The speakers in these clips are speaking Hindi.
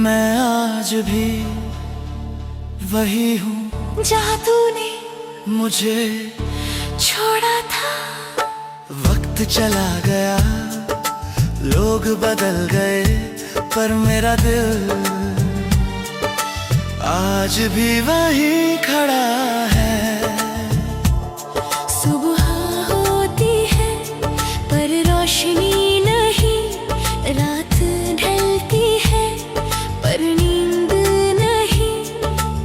मैं आज भी वही हूँ जहाँ तूने मुझे छोड़ा था। वक्त चला गया, लोग बदल गए, पर मेरा दिल आज भी वही खड़ा है। सुबह होती है पर रोशनी नहीं, रात ढलती है पर नींद नहीं।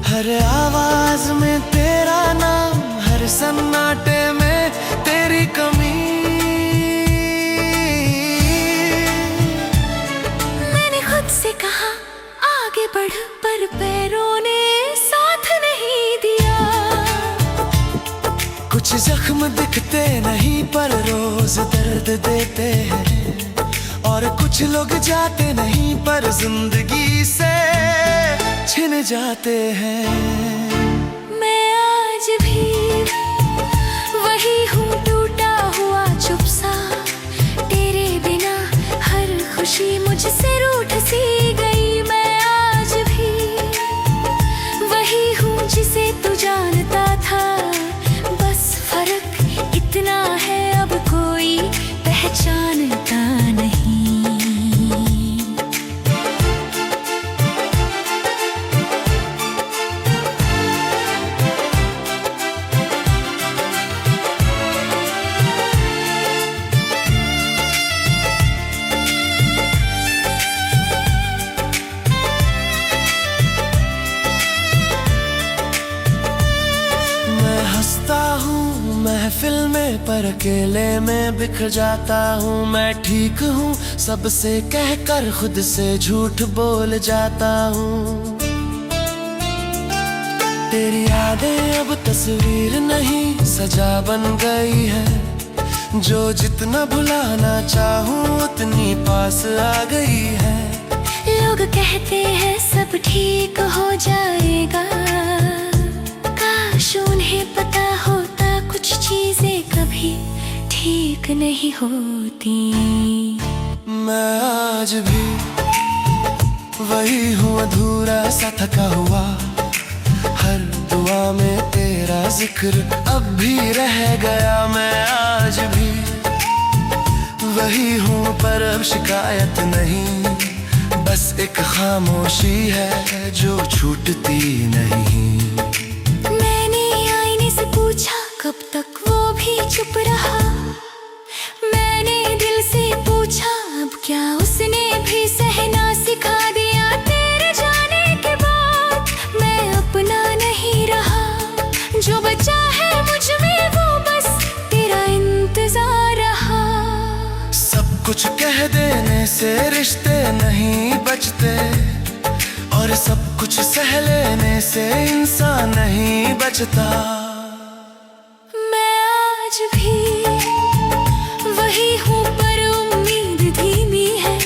हर आवाज में तेरा नाम, हर सन्नाटे में तेरी कमी। मैंने खुद से कहा आगे बढ़, पर पैरों ने साथ नहीं दिया। कुछ जख्म दिखते नहीं पर रोज दर्द देते हैं, और कुछ लोग जाते नहीं पर जिंदगी से छिन जाते हैं। मैं आज भी वही हूँ, टूटा हुआ चुप सा, तेरे बिना हर खुशी मुझसे रूठ सी गई। मैं आज भी वही हूँ जिसे तू जानता था, बस फर्क इतना है अब कोई पहचानता नहीं। महफिल में पर अकेले में बिखर जाता हूँ। मैं ठीक हूँ सबसे कहकर खुद से झूठ बोल जाता हूँ। तेरी यादें अब तस्वीर नहीं सजा बन गई है, जो जितना भुलाना चाहूँ उतनी पास आ गई है। लोग कहते हैं सब ठीक हो जाएगा, काश उन्हें पता होता कुछ चीजें कभी ठीक नहीं होती। मैं आज भी वही हूँ, अधूरा सा थका हुआ, हर दुआ में तेरा जिक्र अब भी रह गया। मैं आज भी वही हूँ पर अब शिकायत नहीं, बस एक खामोशी है जो छूटती नहीं। मैंने आईने से पूछा कब तक वो भी चुप रहा, मैंने दिल से पूछा अब क्या उसने भी सहना सिखा दिया। तेरे जाने के बाद मैं अपना नहीं रहा, जो बचा है मुझ में वो बस तेरा इंतजार रहा। सब कुछ कह देने से रिश्ते नहीं बचते, और सब कुछ सह लेने से इंसान नहीं बचता। मैं आज भी वही हूँ पर उम्मीद धीमी है,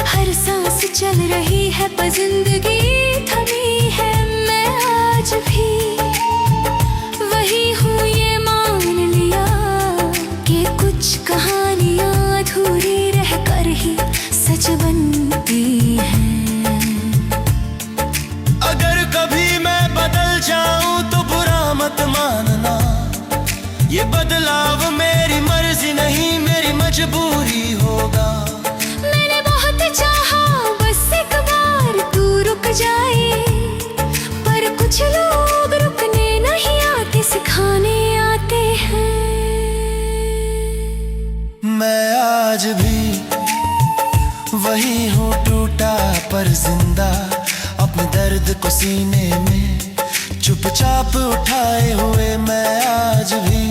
हर सांस चल रही है पर जिंदगी थमी है। मैं आज भी वही हूँ, ये मान लिया कि कुछ कहानियाँ अधूरी रह कर ही सच बनती हैं। अगर कभी मैं बदल जाऊं तो बुरा मत मानना, ये बदलाव मेरी मर्जी नहीं मेरी मजबूरी होगा। मैंने बहुत चाहा बस एक बार तू रुक जाए, पर कुछ लोग रुकने नहीं आते, सिखाने आते हैं। मैं आज भी वही हूँ, टूटा पर जिंदा, अपने दर्द को सीने में चुपचाप उठाए हुए। मैं आज भी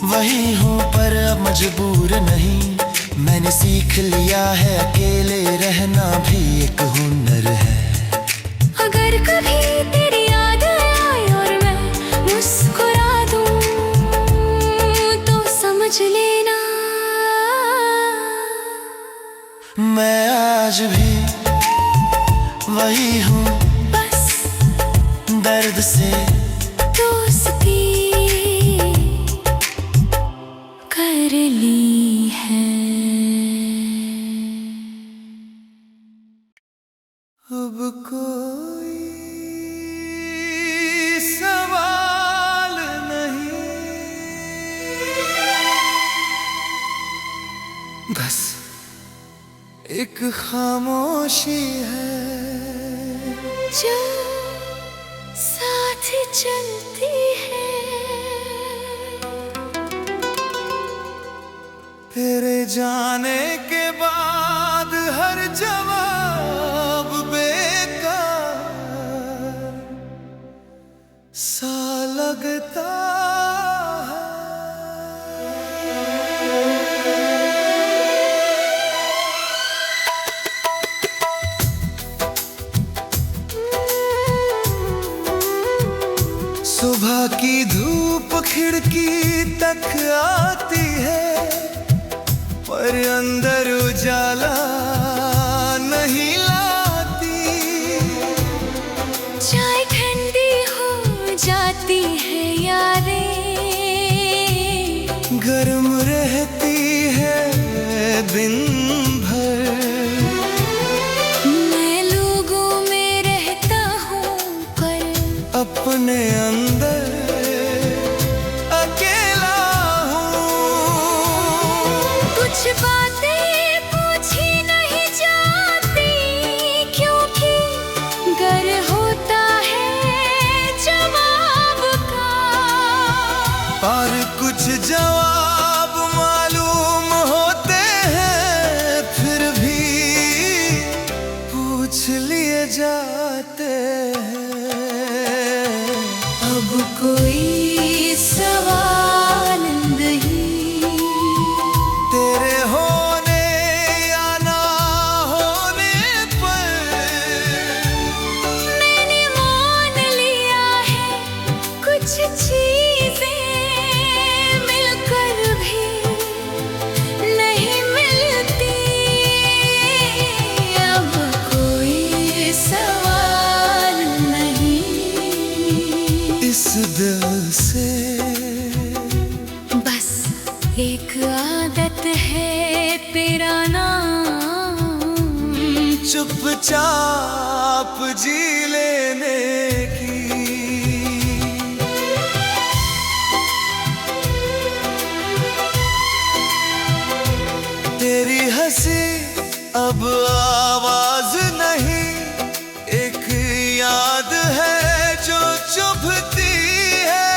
वही हूँ पर अब मजबूर नहीं, मैंने सीख लिया है अकेले रहना भी एक हुनर है। अगर कभी तेरी याद आए और मैं मुस्कुरा दूं, आज भी वही हूँ, बस दर्द से दोस्ती कर ली है। अब कोई सवाल नहीं, बस एक खामोशी है जो साथ चलती है। तेरे जाने के बाद हर जवाब बेकार सा लगता है। सुबह की धूप खिड़की तक आती है, पर अंदर उजाला नहीं लाती। चाय ठंडी हो जाती है यादें, गर्म रहती है दिन भर। मैं लोगों में रहता हूँ पर अपने अंदर अकेला हूँ। कुछ बातें पूछी नहीं जाती, क्योंकि गर होता है जवाब का। और कुछ जवाब मालूम होते हैं, फिर भी पूछ लिए जाते हैं। अब कोई सवाल नहीं, तेरे होने या ना होने पर मैंने मान लिया है कुछ चीजें मिलकर भी नहीं मिलती। अब कोई सवाल नहीं, इस दिल से बस एक आदत है तेरा नाम, चुपचाप जी लेने की। तेरी हंसी अब आवाज नहीं, एक याद है जो चुभती है।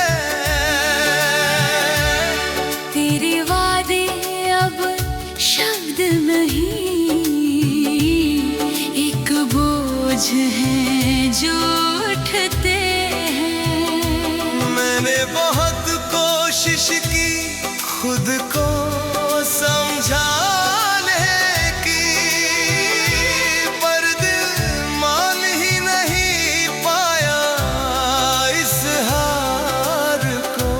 तेरे वादे अब शब्द नहीं, एक बोझ है जो उठते हैं। मैंने बहुत कोशिश की खुद को समझाने की, पर दिल मान ही नहीं पाया इस हार को।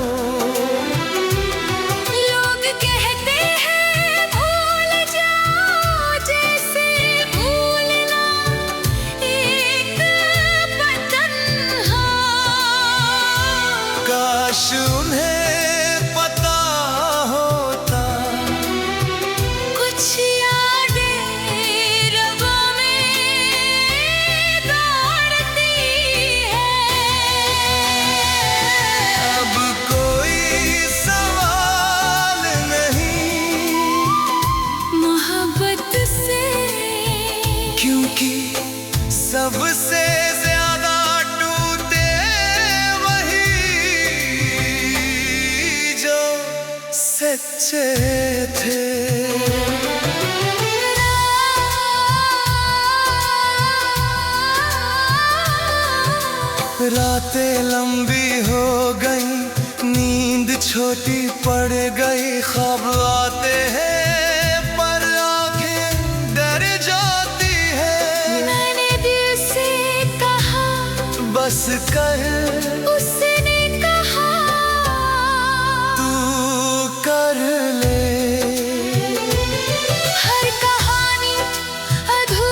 लोग कहते हैं भूल जाओ, जैसे भूलना एक बंधन हो। काश उन्हें पता होता, कुछ यादें रगों में दौड़ती है। अब कोई सवाल नहीं, मोहब्बत से, क्योंकि सबसे ज्यादा टूटे वही जो सच्चे थे। रातें लंबी हो गई, नींद छोटी पड़ गई, ख्वाब आते हैं पर आंखें डर जाती है। मैंने दिल से कहा, बस कर उसने कहा तू कर ले। हर कहानी अधूरी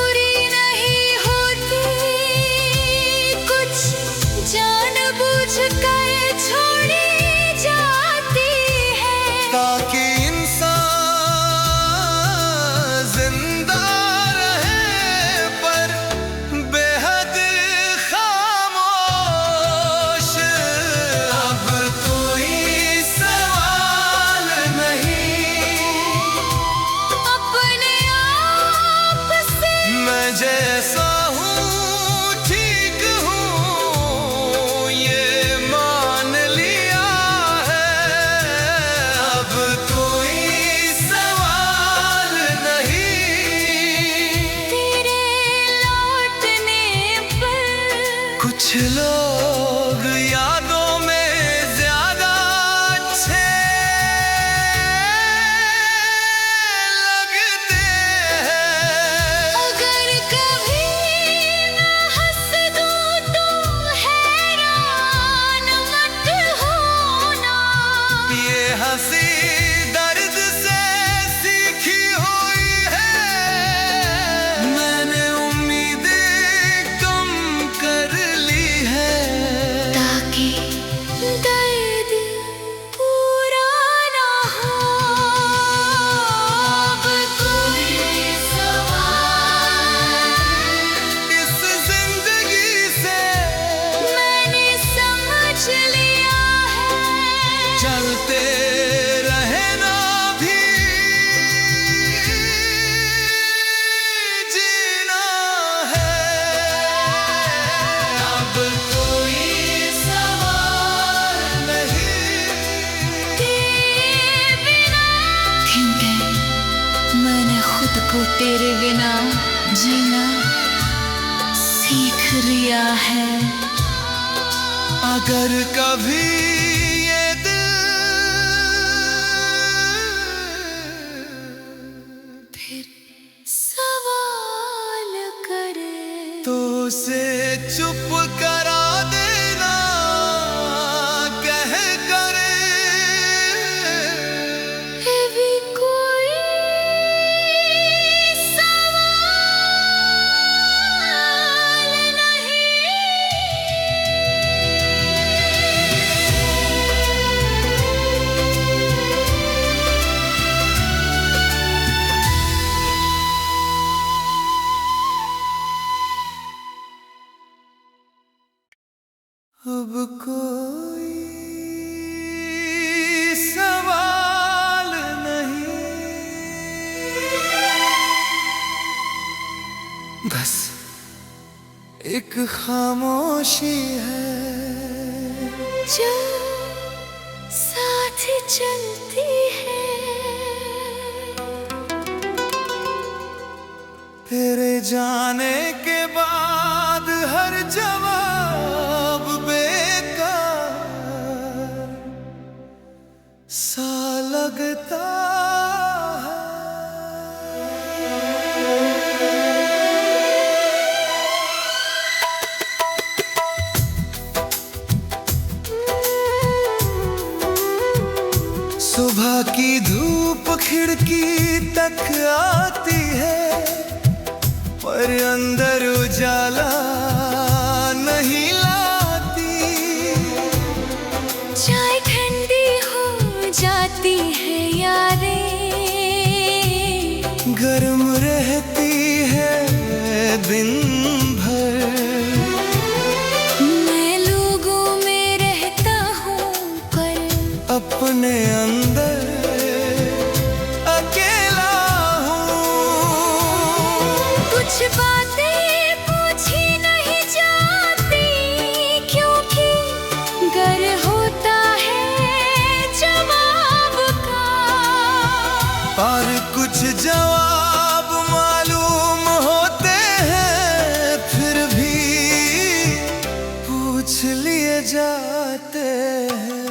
हंसी दर्द से सीखी हुई है। मैंने उम्मीदें कम कर ली है ताकि दर्द पूरा ना हो। अब कोई सवाल इस जिंदगी से मैंने समझ लिया है। चलते रहना भी जीना है। अब कोई सवाल नहीं तेरे बिना क्योंकि मैंने खुद को तेरे बिना जीना सीख लिया है। अगर कभी ये दिल फिर सवाल करे तो उसे चुप करा देना कह करे। है भी कोई सवाल नहीं। अब कोई सवाल नहीं, बस एक खामोशी है जो साथ चलती है। तेरे जाने के बाद हर जवाब बेकार सा लगता है। सुबह की धूप खिड़की तक आती है पर अंदर उजाला नहीं लाती। चाय ठंडी हो जाती है यादें, गर्म रहती है दिन भर। मैं लोगों में रहता हूँ पर अपने अंदर अकेला हूँ। कुछ बातें पूछी नहीं जाती क्योंकि डर होता है जवाब का। और कुछ जवाब मालूम होते हैं फिर भी पूछ लिए जाते हैं।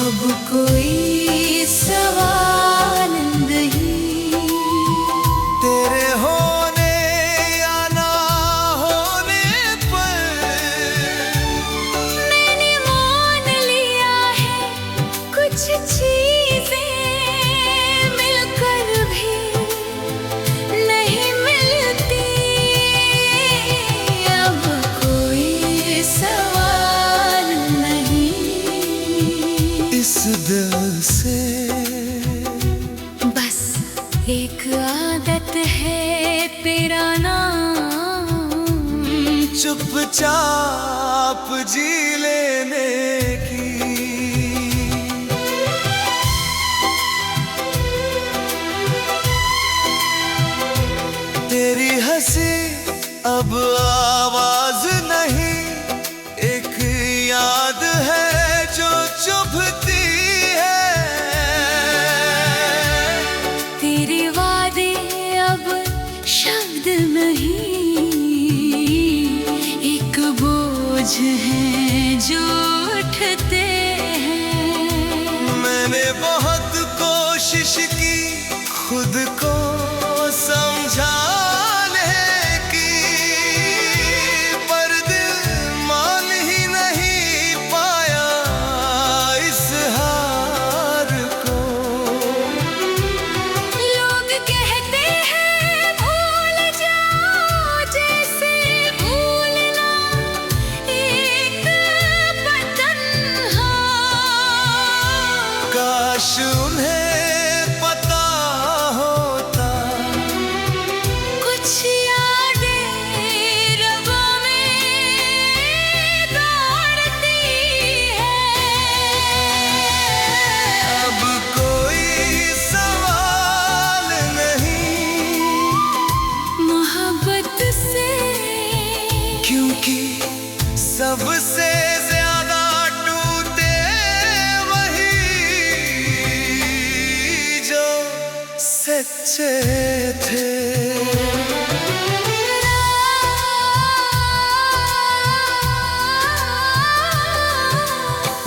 अब कोई सवाल नहीं, तेरे होने या ना होने पर मैंने मान लिया है कुछ चीजें मिलकर भी नहीं मिलती। अब कोई सवाल नहीं, इस दिल से बस एक आदत है तेरा नाम। चुपचाप जी लेने की। तेरी हंसी अब आवाज नहीं, एक याद है जो चुभती है। तेरे वादे अब शब्द नहीं, एक बोझ है जो उठते हैं। मैंने बहुत कोशिश की खुद को समझाने की, पर दिल मान ही नहीं पाया इस हाल सच्चे थे।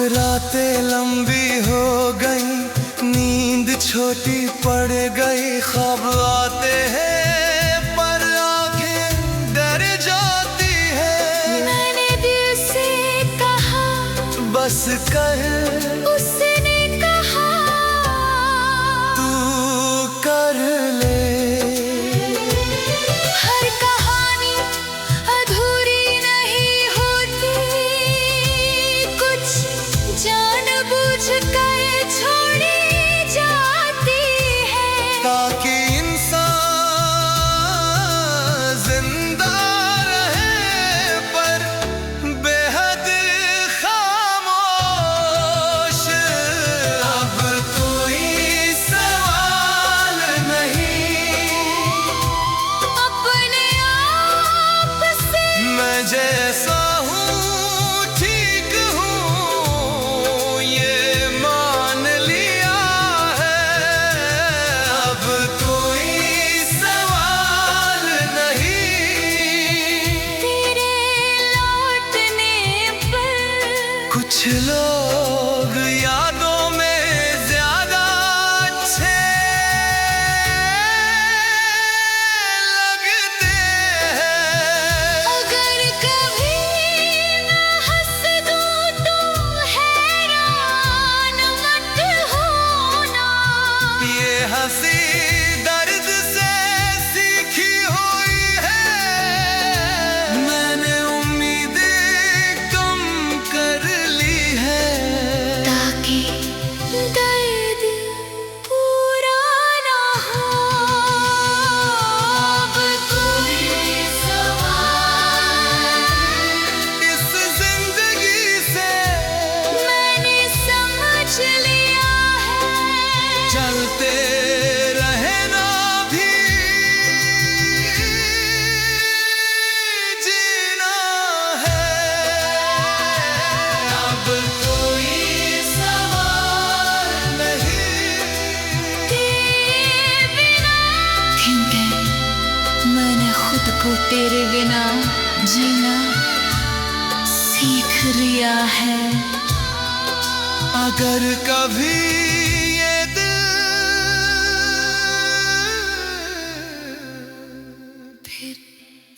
रातें लंबी हो गई, नींद छोटी पड़ गई, ख्वाब आते हैं पर आंखें डर जाती है। मैंने दिल से कहा बस कर, उसने कहा तू कर ले। हर कहानी अधूरी नहीं होती, कुछ जानबूझ कर छोड़ी जाती है। ताकि इंसान जिंदा रहे पर बेहद खामोश। अब कोई सवाल नहीं, अपने आप से मैं जैसा हूँ ठीक हूँ ये मान लिया है। अब कोई सवाल नहीं, तेरे लौटने पर कुछ लोग यादों में ज्यादा अच्छे लगते हैं। अगर कभी मैं हंस दूँ तो हैरान मत होना। ये हंसी दर्द से सीखी हुई है। मैंने उम्मीदें कम कर ली है, ताकि दर्द पूरा ना हो। अब कोई सवाल इस जिंदगी से मैंने समझ लिया है। चलते रहना भी जीना है। अब कोई सवाल नहीं, तेरे बिना क्योंकि मैंने खुद को तेरे बिना जीना सीख लिया है। अगर कभी ये दिल फिर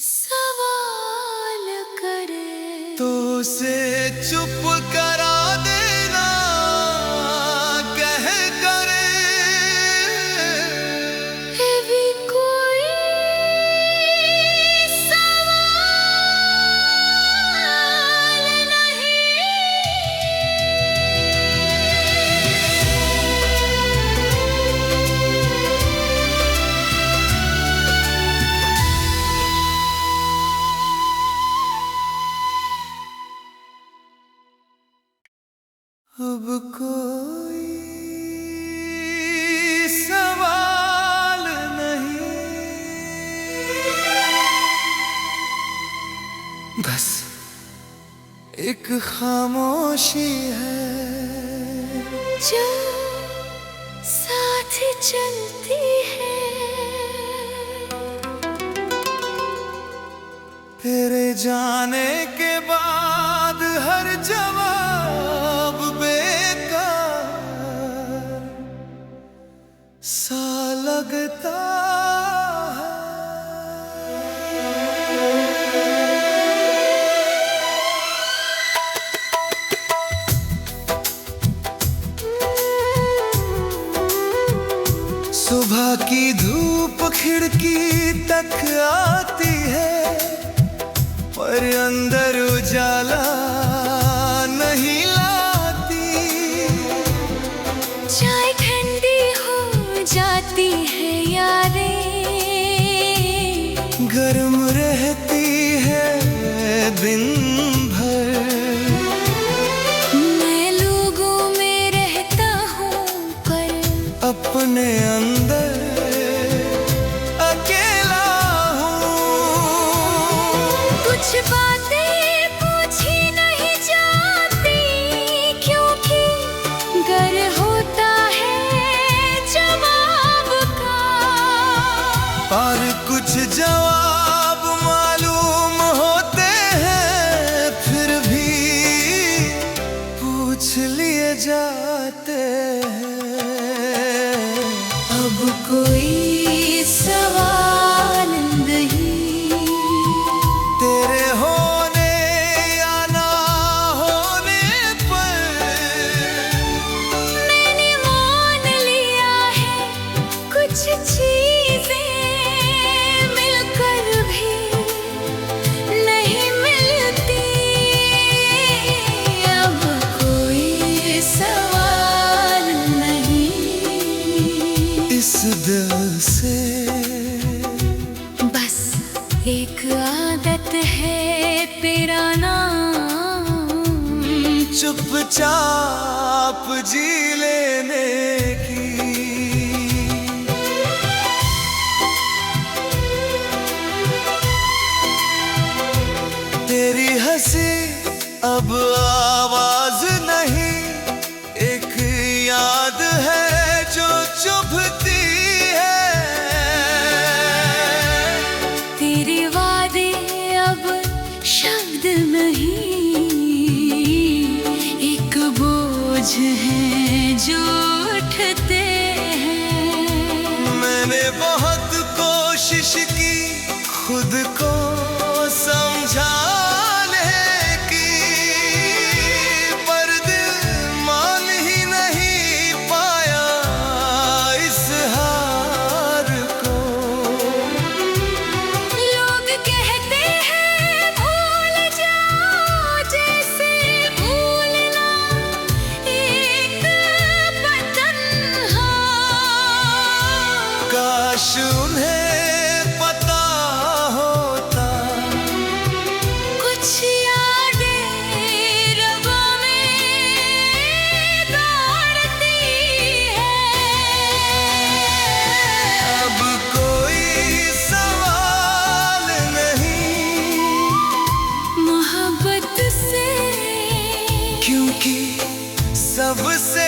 सवाल करे तो उसे चुप करा देना, कह करे है भी कोई सवाल नहीं। अब कोई सवाल नहीं, बस एक खामोशी है जो साथ चलती है। तेरे जाने के बाद हर जवाब बेकार सा लगता है। सुबह की धूप खिड़की तक आती है पर अंदर उजाला नहीं लाती। चाय ठंडी हो जाती है यारें, गर्म रहती है दिन भर। मैं लोगों में रहता हूँ पर अपने अंदर अकेला हूँ। कुछ बातें पूछी नहीं जाती क्योंकि गर होता है जवाब का। लिए जाते हैं। अब कोई सवाल नहीं, तेरे होने या ना होने पर मैंने मान लिया है कुछ चीजें मिलकर भी नहीं मिलती। अब कोई सवाल नहीं, इस दिल से बस एक आदत है तेरा नाम, चुपचाप जी लेने की। तेरी हंसी अब आवाज नहीं, एक याद है जो चुभती है। तेरे वादे अब शब्द नहीं, एक बोझ है जो उठते हैं। मैंने बहुत कोशिश की खुद को समझाने की, पर दिल मान ही नहीं पाया इस हार को। लोग कहते हैं भूल जाओ, जैसे भूलना एक बंधन हो। काश उन्हें पता होता, कुछ यादें रगों में दौड़ती है। अब कोई सवाल नहीं, मोहब्बत से क्योंकि सबसे